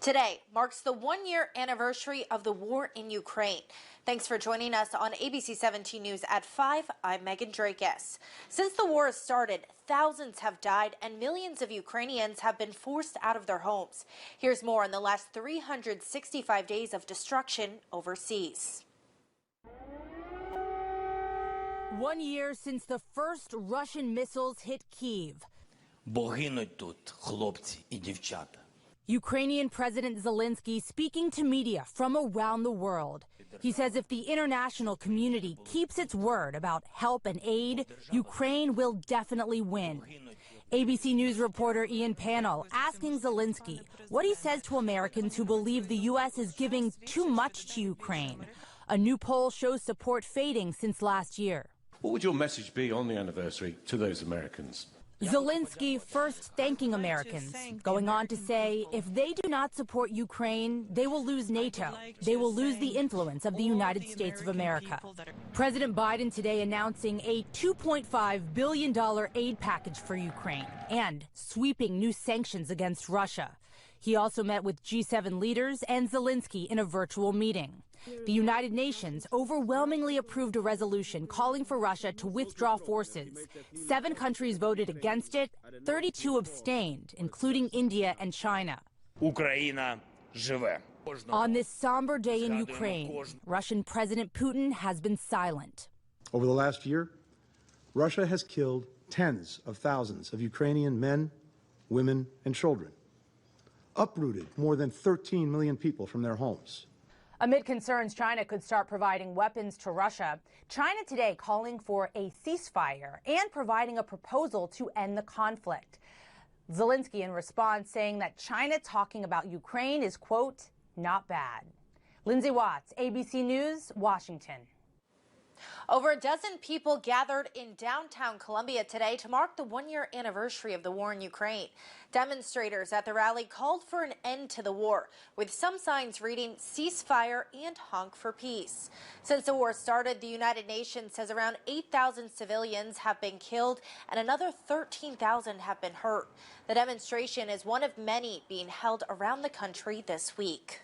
Today marks the one-year anniversary of the war in Ukraine. Thanks for joining us on ABC 17 News at 5. I'm Megan Drakis. Since the war has started, thousands have died and millions of Ukrainians have been forced out of their homes. Here's more on the last 365 days of destruction overseas. 1 year since the first Russian missiles hit Kyiv. Бо гинуть тут хлопці і дівчата. Ukrainian President Zelensky speaking to media from around the world. He says if the international community keeps its word about help and aid, Ukraine will definitely win. ABC News reporter Ian Pannell asking Zelensky what he says to Americans who believe the U.S. is giving too much to Ukraine. A new poll shows support fading since last year. What would your message be on the anniversary to those Americans? Zelensky first thanking Americans, going on to say if they do not support Ukraine, they will lose NATO. They will lose the influence of the United States of America. President Biden today announcing a $2.5 billion aid package for Ukraine and sweeping new sanctions against Russia. He also met with G7 leaders and Zelensky in a virtual meeting. The United Nations overwhelmingly approved a resolution calling for Russia to withdraw forces. 7 countries voted against it, 32 abstained, including India and China. Україна живе. On this somber day in Ukraine, Russian President Putin has been silent. Over the last year, Russia has killed tens of thousands of Ukrainian men, women, and children, uprooted more than 13 million people from their homes. Amid concerns China could start providing weapons to Russia, China today calling for a ceasefire and providing a proposal to end the conflict. Zelensky in response saying that China talking about Ukraine is, quote, not bad. Lindsay Watts, ABC News, Washington. Over a dozen people gathered in downtown Columbia today to mark the one-year anniversary of the war in Ukraine. Demonstrators at the rally called for an end to the war, with some signs reading ceasefire and honk for peace. Since the war started, the United Nations says around 8,000 civilians have been killed and another 13,000 have been hurt. The demonstration is one of many being held around the country this week.